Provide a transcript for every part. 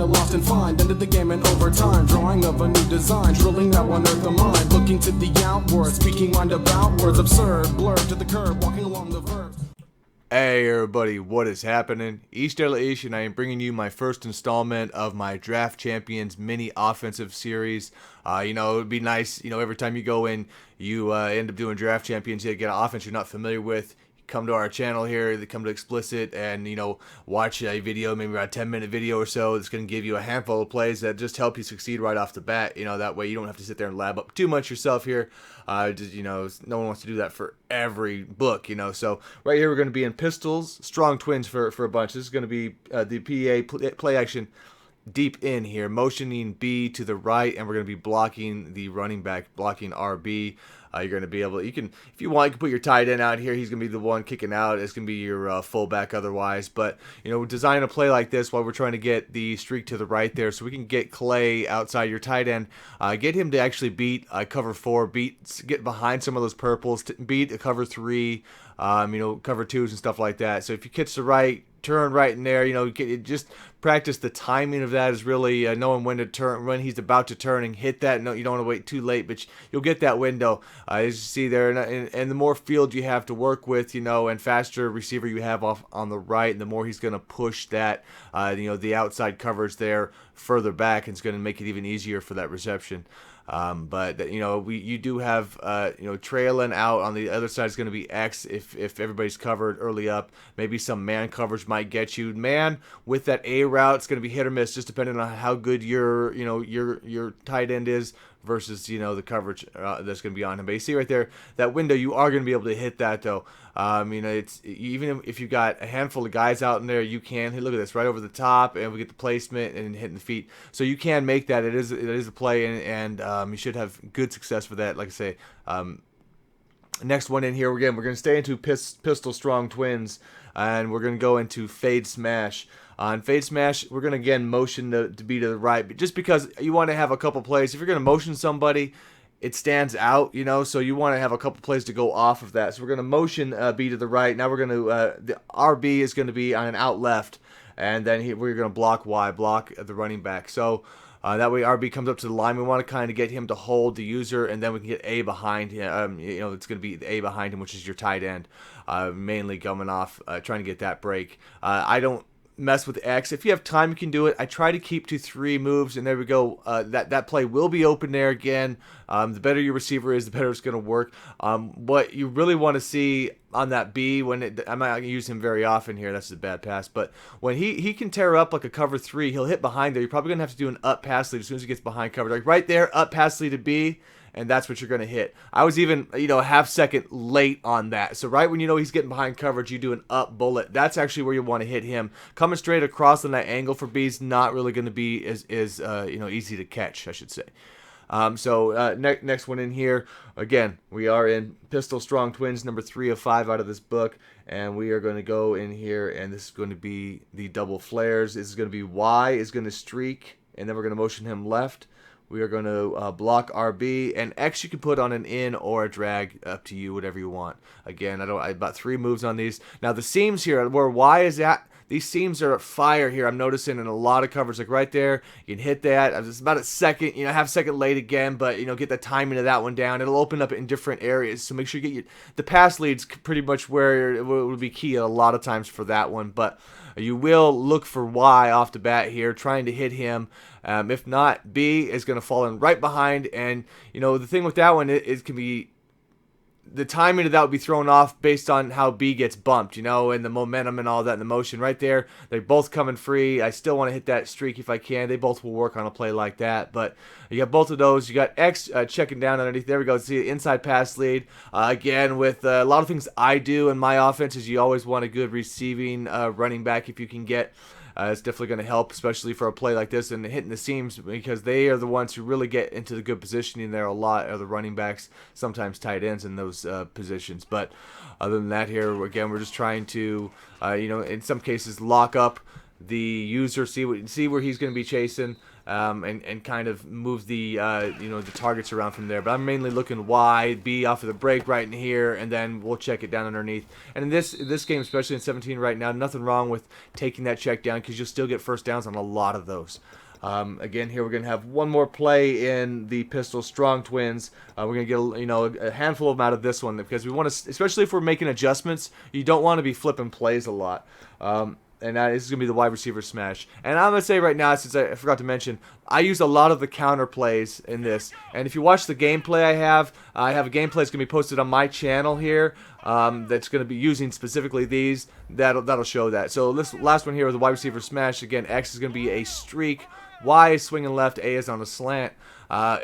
lost and find. Ended the game in overtime, drawing of a new design, drilling now unearth the mind, looking to the outward, speaking mind about words absurd, blurred to the curb, walking along the verb. Hey everybody, what is happening? East Ish, and I am bringing you my first installment of my Draft Champions mini offensive series. It would be nice, every time you go in, you end up doing Draft Champions, you get an offense you're not familiar with. Come to our channel here, come to Explicit, and watch a video, maybe about a 10-minute video or so. It's going to give you a handful of plays that just help you succeed right off the bat. That way you don't have to sit there and lab up too much yourself here. No one wants to do that for every book. So right here we're going to be in pistols, strong twins for a bunch. This is going to be the PA play action deep in here, motioning B to the right, and we're going to be blocking the running back, blocking RB. You're going to be able to, if you want, you can put your tight end out here. He's going to be the one kicking out. It's going to be your fullback otherwise. But, design a play like this while we're trying to get the streak to the right there so we can get Clay outside your tight end. Get him to actually beat cover 4, get behind some of those purples, beat a cover 3, cover 2s and stuff like that. So if you catch the right, turn right in there, just practice the timing of that is really knowing when to turn, when he's about to turn and hit that. No, you don't want to wait too late, but you'll get that window. As you see there, and the more field you have to work with, and faster receiver you have off on the right, and the more he's going to push that, the outside coverage there further back, and it's going to make it even easier for that reception. But you do have trailing out on the other side is going to be X if everybody's covered early up. Maybe some man coverage might get you. Man with that A route, it's going to be hit or miss just depending on how good your tight end is versus the coverage that's going to be on him. But you see right there, that window, you are going to be able to hit that though. It's even if you've got a handful of guys out in there, you can look at this right over the top, and we get the placement and hitting the feet. So you can make that. It is a play, and you should have good success with that. Like I say, next one in here we're going to stay into pistol strong twins, and we're going to go into fade smash. On fade smash, we're going to again motion to be to the right, just because you want to have a couple plays. If you're going to motion somebody, it stands out, so you want to have a couple plays to go off of that. So we're going to motion B to the right. Now we're going to, the RB is going to be on an out left, and then we're going to block Y, block the running back. So that way RB comes up to the line. We want to kind of get him to hold the user, and then we can get A behind him. It's going to be the A behind him, which is your tight end, mainly coming off, trying to get that break. I don't mess with X. If you have time, you can do it. I try to keep to 3 moves, and there we go. That play will be open there again. The better your receiver is, the better it's going to work. What you really want to see on that B, I'm not going to use him very often here. That's a bad pass. But when he can tear up like a cover 3, he'll hit behind there. You're probably going to have to do an up pass lead as soon as he gets behind cover. Like right there, up pass lead to B, and that's what you're going to hit. I was even, a half second late on that. So right when he's getting behind coverage, you do an up bullet. That's actually where you want to hit him. Coming straight across on that angle for B is not really going to be as easy to catch, I should say. Next one in here, again, we are in Pistol Strong Twins, number 3 of 5 out of this book, and we are going to go in here, and this is going to be the double flares. This is going to be Y is going to streak, and then we're going to motion him left. We are going to block RB, and X you can put on an in or a drag, up to you, whatever you want. Again, I about 3 moves on these. Now the seams here, where Y is at, these seams are at fire here. I'm noticing in a lot of covers, like right there, you can hit that. It's about a second, half second late again, but get the timing of that one down. It'll open up in different areas, so make sure you get the pass leads pretty much where it will be key a lot of times for that one. But you will look for Y off the bat here, trying to hit him. If not, B is going to fall in right behind, and the thing with that one, it can be the timing of that would be thrown off based on how B gets bumped, and the momentum and all that, and the motion right there. They're both coming free. I still want to hit that streak if I can. They both will work on a play like that. But you got both of those. You got X checking down underneath. There we go. See the inside pass lead. Again, with a lot of things I do in my offense is you always want a good receiving running back if you can get. It's definitely going to help, especially for a play like this and hitting the seams, because they are the ones who really get into the good positioning there a lot, are the running backs, sometimes tight ends in those positions. But other than that here, again, we're just trying to, in some cases, lock up the user, see where he's going to be chasing. and kind of move the the targets around from there. But I'm mainly looking Y, B off of the break right in here, and then we'll check it down underneath. And in this game, especially in 17 right now, nothing wrong with taking that check down because you'll still get first downs on a lot of those. Again, here we're going to have one more play in the pistol strong twins. We're going to get a handful of them out of this one because we want to, especially if we're making adjustments, you don't want to be flipping plays a lot. And this is going to be the wide receiver smash. And I'm going to say right now, since I forgot to mention, I use a lot of the counter plays in this. And if you watch the gameplay I have a gameplay that's going to be posted on my channel here that's going to be using specifically these. That'll show that. So this last one here with the wide receiver smash, again, X is going to be a streak. Y is swinging left, A is on a slant.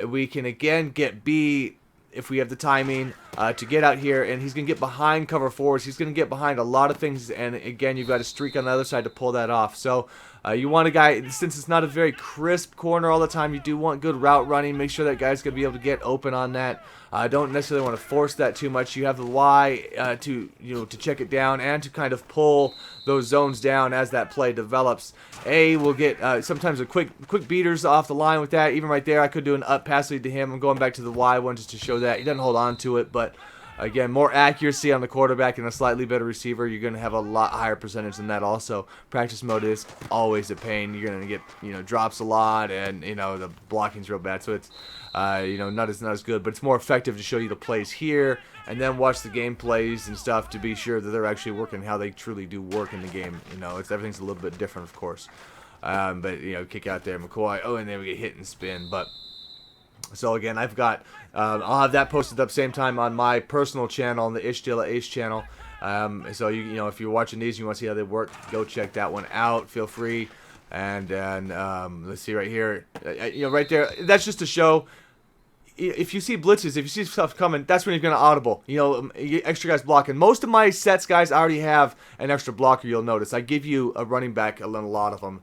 We can again get B if we have the timing to get out here, and he's going to get behind cover fours. He's going to get behind a lot of things, and again, you've got a streak on the other side to pull that off. So you want a guy, since it's not a very crisp corner all the time, you do want good route running. Make sure that guy's going to be able to get open on that. Don't necessarily want to force that too much. You have the Y to check it down and to kind of pull those zones down as that play develops. A will get sometimes a quick beaters off the line with that. Even right there, I could do an up pass lead to him. I'm going back to the Y one just to show that he doesn't hold on to it, but again, more accuracy on the quarterback and a slightly better receiver. You're going to have a lot higher percentage than that also. Practice mode is always a pain. You're going to get, drops a lot, and, the blocking's real bad. So it's, not as good, but it's more effective to show you the plays here and then watch the game plays and stuff to be sure that they're actually working how they truly do work in the game. Everything's a little bit different, of course. But, kick out there, McCoy. Oh, and then we get hit and spin. But so again, I've got, I'll have that posted up same time on my personal channel, on the Ishdilla Ace channel. So if you're watching these, you want to see how they work, go check that one out. Feel free. And then let's see right here, right there. That's just to show. If you see blitzes, if you see stuff coming, that's when you're going to audible. Extra guys blocking. Most of my sets, guys, already have an extra blocker. You'll notice I give you a running back, a lot of them.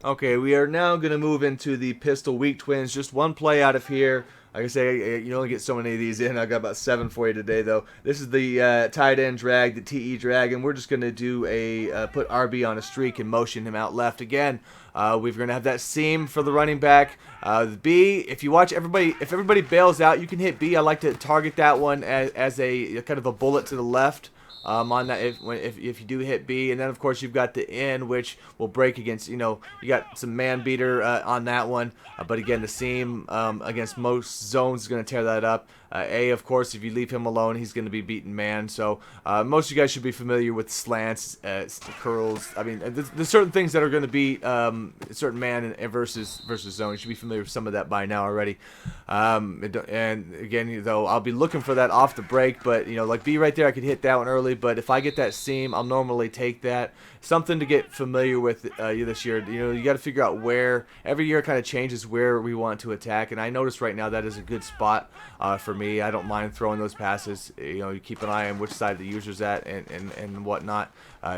Okay, we are now going to move into the pistol weak twins. Just one play out of here. Like I say, you only get so many of these in. I got about 7 for you today, though. This is the tight end drag, the TE drag, and we're just going to do a put RB on a streak and motion him out left again. We're going to have that seam for the running back. The B, if you watch if everybody bails out, you can hit B. I like to target that one as a kind of a bullet to the left. On that, if you do hit B, and then of course you've got the N, which will break against, you got some man beater on that one, but again the seam against most zones is going to tear that up. A, of course, if you leave him alone, he's going to be beaten man. So most of you guys should be familiar with slants, curls. I mean, there's certain things that are going to beat certain man versus zone. You should be familiar with some of that by now already. And again, though, I'll be looking for that off the break, but like B right there, I could hit that one early. But if I get that seam, I'll normally take that. Something to get familiar with this year. You got to figure out where every year kind of changes where we want to attack, and I notice right now that is a good spot for me. I don't mind throwing those passes. You keep an eye on which side the user's at and whatnot.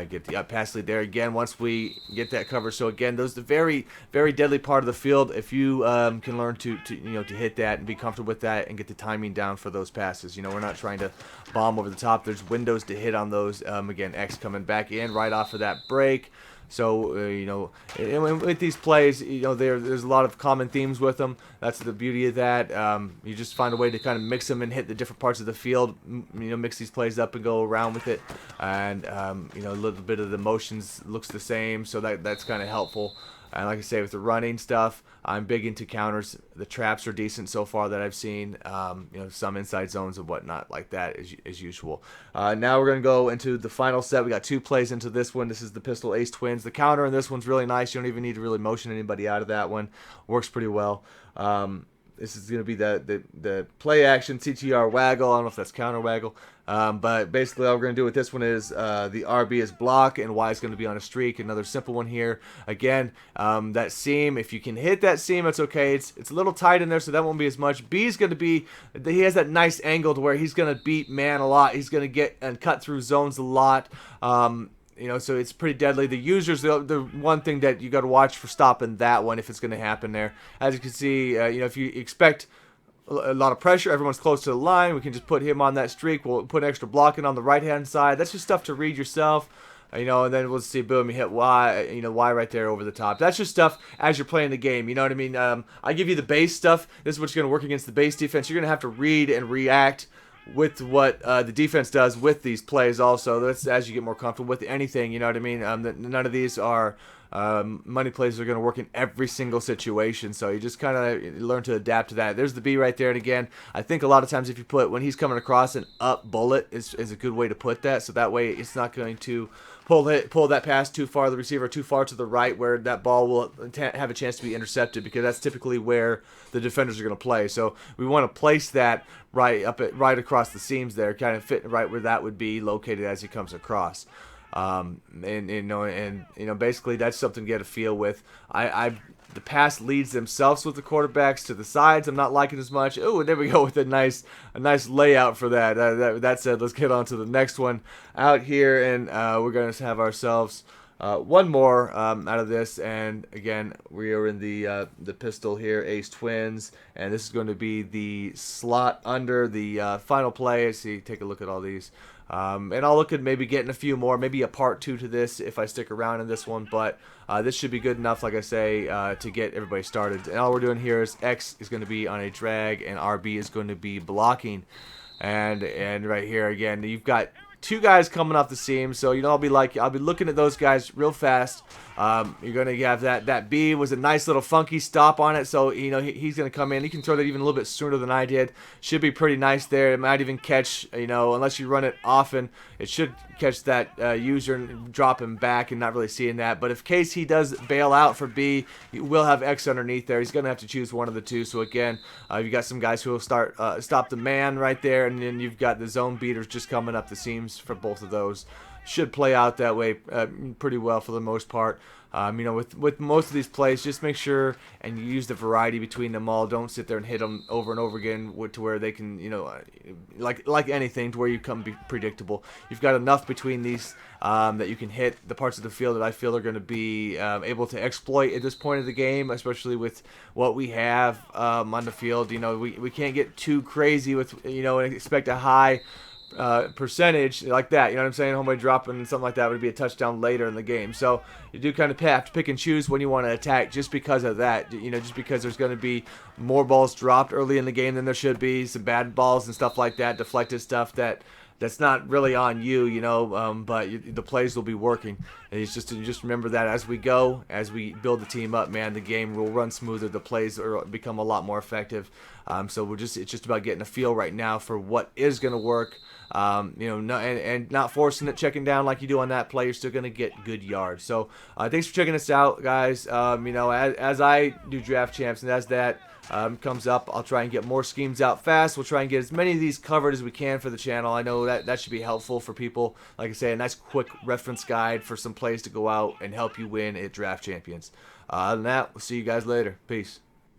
Get the up pass lead there again once we get that cover. So again, those the very, very deadly part of the field. If you can learn to hit that and be comfortable with that and get the timing down for those passes. We're not trying to bomb over the top. There's windows to hit on those. Again, X coming back in right off of that break. So, with these plays, there's a lot of common themes with them. That's the beauty of that. You just find a way to kind of mix them and hit the different parts of the field, mix these plays up and go around with it. And, a little bit of the motions looks the same, so that's kind of helpful. And like I say, with the running stuff, I'm big into counters. The traps are decent so far that I've seen. Some inside zones and whatnot like that as usual. Now we're going to go into the final set. We got 2 plays into this one. This is the Pistol Ace Twins. The counter in this one's really nice. You don't even need to really motion anybody out of that one. Works pretty well. This is going to be the play action CTR waggle. I don't know if that's counter waggle. But basically all we're going to do with this one is the RB is block and Y is going to be on a streak. Another simple one here. Again, that seam, if you can hit that seam, it's okay. It's a little tight in there, so that won't be as much. B is going to be, he has that nice angle to where he's going to beat man a lot. He's going to get and cut through zones a lot. So it's pretty deadly. The user's the one thing that you got to watch for stopping that one if it's going to happen there. As you can see, if you expect a lot of pressure, everyone's close to the line, we can just put him on that streak. We'll put extra blocking on the right-hand side. That's just stuff to read yourself. You know, and then we'll see, boom, you hit Y, you know, Y right there over the top. That's just stuff as you're playing the game, you know what I mean? I give you the base stuff. This is what's going to work against the base defense. You're going to have to read and react with what the defense does with these plays also. That's as you get more comfortable with anything, you know what I mean? None of these are money plays are going to work in every single situation, so you just kind of learn to adapt to that. There's the B right there, and again, I think a lot of times if you put, when he's coming across, an up bullet is a good way to put that, so that way it's not going to pull that pass too far, the receiver too far to the right, where that ball will have a chance to be intercepted, because that's typically where the defenders are going to play. So we want to place that right across the seams there, kind of fit right where that would be located as he comes across. Basically that's something to get a feel with. The pass leads themselves with the quarterbacks to the sides. I'm not liking as much. Oh, there we go with a nice layout for that. That said, let's get on to the next one out here, and we're going to have ourselves one more out of this. And again, we are in the pistol here, ace twins, and this is going to be the slot under the final play. See, take a look at all these. And I'll look at maybe getting a few more, maybe a part 2 to this if I stick around in this one, but this should be good enough, like I say, to get everybody started. And all we're doing here is X is going to be on a drag, and RB is going to be blocking. And right here, again, you've got 2 guys coming off the seam, so you know I'll be looking at those guys real fast. You're gonna have that B was a nice little funky stop on it, so you know he's gonna come in. He can throw that even a little bit sooner than I did. Should be pretty nice there. It might even catch, you know, unless you run it often, it should catch that user and drop him back and not really seeing that. But if case he does bail out for B, you will have X underneath there. He's gonna have to choose one of the two. So again, you got some guys who will stop the man right there, and then you've got the zone beaters just coming up the seams for both of those. Should play out that way pretty well for the most part. You know, with most of these plays, just make sure and you use the variety between them all. Don't sit there and hit them over and over again to where they can, you know, like anything, to where you come be predictable. You've got enough between these that you can hit the parts of the field that I feel are going to be able to exploit at this point of the game, especially with what we have on the field. You know, we can't get too crazy with, you know, and expect a high percentage like that, you know what I'm saying? Homeboy dropping something like that would be a touchdown later in the game. So you do kind of have to pick and choose when you want to attack, just because of that. You know, just because there's going to be more balls dropped early in the game than there should be, some bad balls and stuff like that, deflected stuff that's not really on you, you know, but the plays will be working. And it's just remember that as we go, as we build the team up, man, the game will run smoother. The plays will become a lot more effective. So it's just about getting a feel right now for what is going to work. You know, and not forcing it, checking down like you do on that play. You're still going to get good yards. So thanks for checking us out, guys. You know, as I do draft champs, and as that comes up, I'll try and get more schemes out fast. We'll try and get as many of these covered as we can for the channel. I know that should be helpful for people. Like I say, a nice quick reference guide for some plays to go out and help you win at Draft Champions. Other than that, we'll see you guys later. Peace.